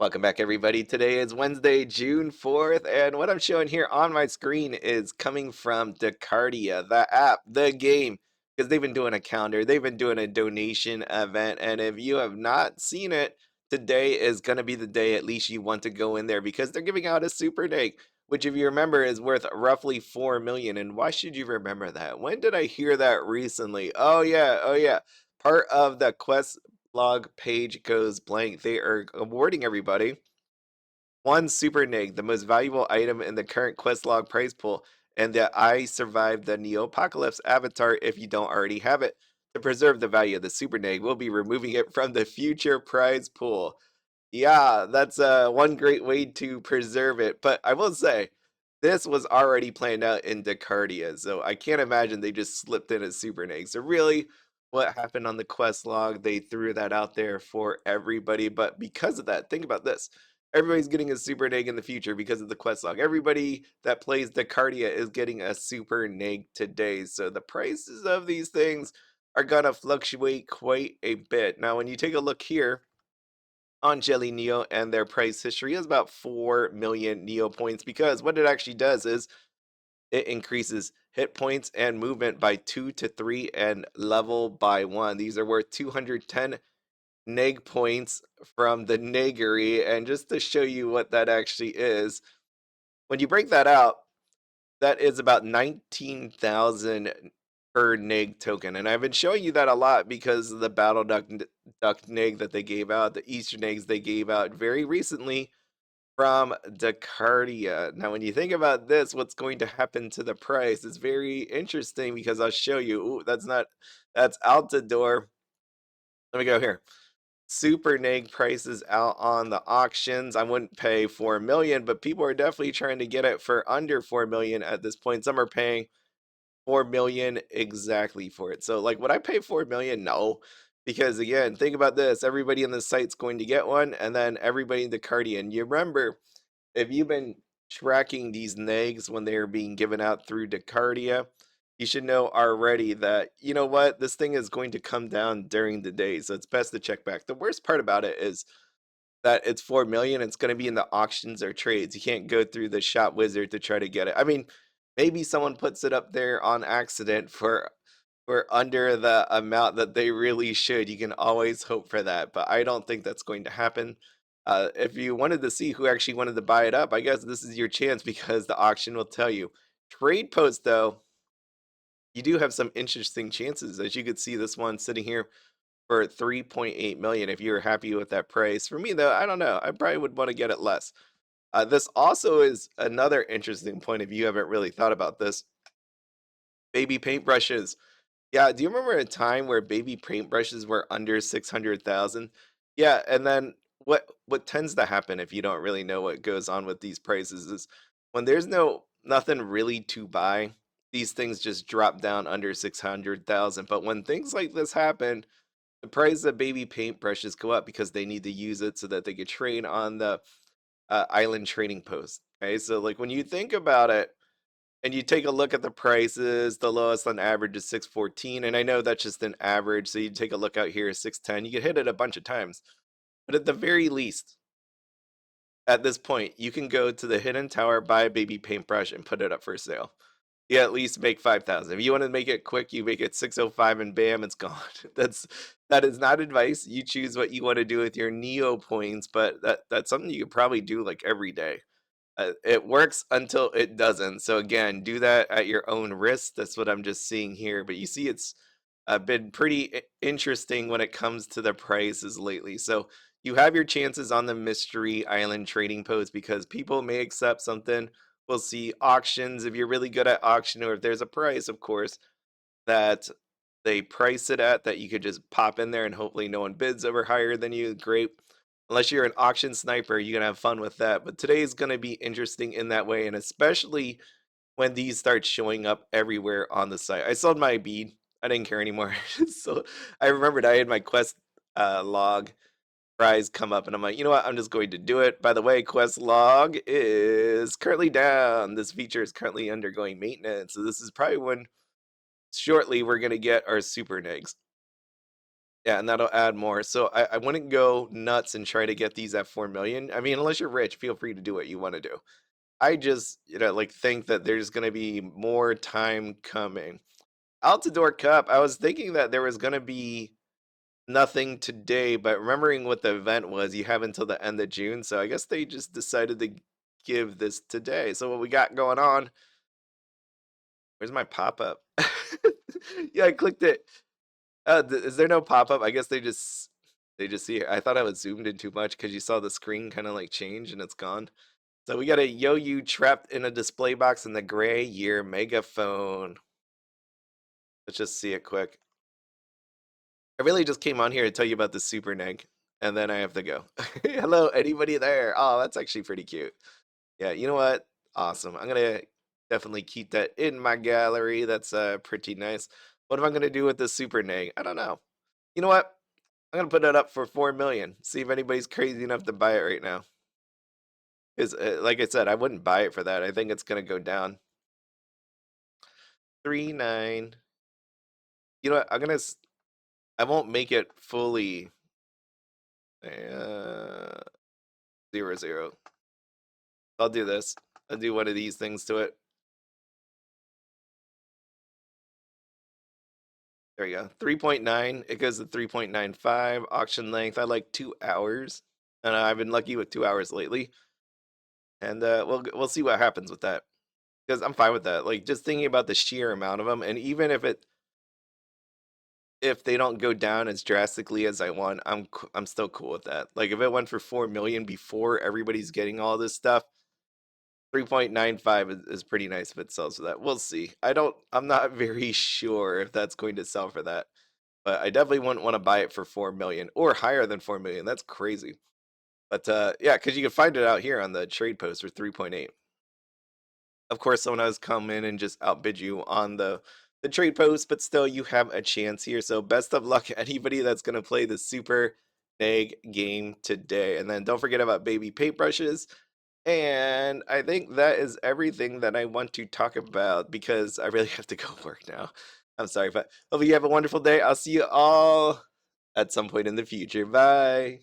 Welcome back, everybody. Today is Wednesday, June 4th, and what I'm showing here on my screen is coming from Decardia, the app, the game, because they've been doing a calendar, they've been doing a donation event, and if you have not seen it, today is going to be the day at least you want to go in there because they're giving out a Super Egg, which if you remember is worth roughly 4 million. And why should you remember that? When did I hear that recently? Oh yeah. Part of the quest log page goes blank. They are awarding everybody one super Negg, the most valuable item in the current quest log prize pool, and the I survived the Neopocalypse avatar if you don't already have it. To preserve the value of the super Negg, we'll be removing it from the future prize pool. Yeah, that's one great way to preserve it. But I will say, this was already planned out in Decardia, so I can't imagine they just slipped in a super egg. So really, what happened on the quest log, they threw that out there for everybody. But because of that, think about this. Everybody's getting a super egg in the future because of the quest log. Everybody that plays Decardia is getting a super egg today. So the prices of these things are gonna fluctuate quite a bit. Now, when you take a look here, on Jelly Neo and their price history is about 4 million Neo points because what it actually does is it increases hit points and movement by 2 to 3 and level by 1. These are worth 210 Negg points from the Neggery. And just to show you what that actually is, when you break that out, that is about 19,000 per Negg token. And I've been showing you that a lot because of the Duck Negg that they gave out, the Easter eggs they gave out very recently from Decardia. Now, when you think about this, what's going to happen to the price is very interesting because I'll show you. Ooh, that's Altador. Let me go here. Super Negg prices out on the auctions. I wouldn't pay 4 million, but people are definitely trying to get it for under 4 million at this point. Some are paying 4 million exactly for it. So like would I pay 4 million? No. Because again, think about this. Everybody in the site's going to get one, and then everybody in the Cardian. You remember if you've been tracking these negs when they are being given out through Decardia, you should know already that, you know what, this thing is going to come down during the day. So it's best to check back. The worst part about it is that it's 4 million. It's going to be in the auctions or trades. You can't go through the shop wizard to try to get it. I mean, maybe someone puts it up there on accident for under the amount that they really should. You can always hope for that, but I don't think that's going to happen. If you wanted to see who actually wanted to buy it up, I guess this is your chance because the auction will tell you. Trade post, though, you do have some interesting chances. As you could see, this one sitting here for 3.8 million. If you're happy with that price, for me though, I don't know. I probably would want to get it less. This also is another interesting point if you haven't really thought about this. Baby paintbrushes. Yeah, do you remember a time where baby paintbrushes were under 600,000? Yeah, and then what tends to happen if you don't really know what goes on with these prices is when there's nothing really to buy, these things just drop down under 600,000. But when things like this happen, the price of baby paintbrushes go up because they need to use it so that they could train on the island training post. Okay, so like when you think about it, and you take a look at the prices, the lowest on average is 614. And I know that's just an average. So you take a look out here is 610. You can hit it a bunch of times. But at the very least, at this point, you can go to the hidden tower, buy a baby paintbrush, and put it up for sale. You at least make 5,000. If you want to make it quick, you make it 605 and bam, it's gone. That is not advice. You choose what you want to do with your Neo points, but that's something you could probably do like every day. It works until it doesn't. So again, do that at your own risk. That's what I'm just seeing here. But you see, it's been pretty interesting when it comes to the prices lately. So you have your chances on the mystery island trading post because people may accept something. We'll see auctions if you're really good at auction, or if there's a price, of course, that they price it at that you could just pop in there and hopefully no one bids over higher than you. Great. Unless you're an auction sniper, you're gonna have fun with that. But today is gonna be interesting in that way, and especially when these start showing up everywhere on the site. I sold my bead. I didn't care anymore. So I remembered I had my quest log prize come up, and I'm like, you know what? I'm just going to do it. By the way, quest log is currently down. This feature is currently undergoing maintenance. So this is probably when shortly we're gonna get our super negs. Yeah, and that'll add more. So I wouldn't go nuts and try to get these at 4 million. I mean, unless you're rich, feel free to do what you want to do. I just, like think that there's going to be more time coming. Altador Cup, I was thinking that there was going to be nothing today, but remembering what the event was, you have until the end of June. So I guess they just decided to give this today. So what we got going on, where's my pop-up? Yeah, I clicked it. Is there no pop-up? I guess they just see it. I thought I was zoomed in too much because you saw the screen kind of like change and it's gone. So we got a Yo-Yu trapped in a display box in the gray year megaphone. Let's just see it quick. I really just came on here to tell you about the super Negg, and then I have to go. Hello, anybody there? Oh, that's actually pretty cute. Yeah, you know what? Awesome. I'm gonna definitely keep that in my gallery. That's pretty nice. What am I gonna do with the super Negg? I don't know. You know what? I'm gonna put it up for 4 million. See if anybody's crazy enough to buy it right now. Because, like I said, I wouldn't buy it for that. I think it's gonna go down. 3.9. You know what? I won't make it fully 0.0. I'll do this. I'll do one of these things to it. There you go. 3.9. It goes to 3.95. Auction length. I like 2 hours. And I've been lucky with 2 hours lately. And we'll see what happens with that. Because I'm fine with that. Like just thinking about the sheer amount of them, and even if they don't go down as drastically as I want, I'm still cool with that. Like if it went for 4 million before everybody's getting all this stuff, 3.95 is pretty nice if it sells for that. We'll see. I'm not very sure if that's going to sell for that. But I definitely wouldn't want to buy it for 4 million or higher than 4 million. That's crazy. But yeah, because you can find it out here on the trade post for 3.8. Of course, someone else come in and just outbid you on the trade post, but still you have a chance here. So best of luck anybody that's going to play the Super Negg game today. And then don't forget about baby paintbrushes. And I think that is everything that I want to talk about because I really have to go work now. I'm sorry, but hope you have a wonderful day. I'll see you all at some point in the future. Bye.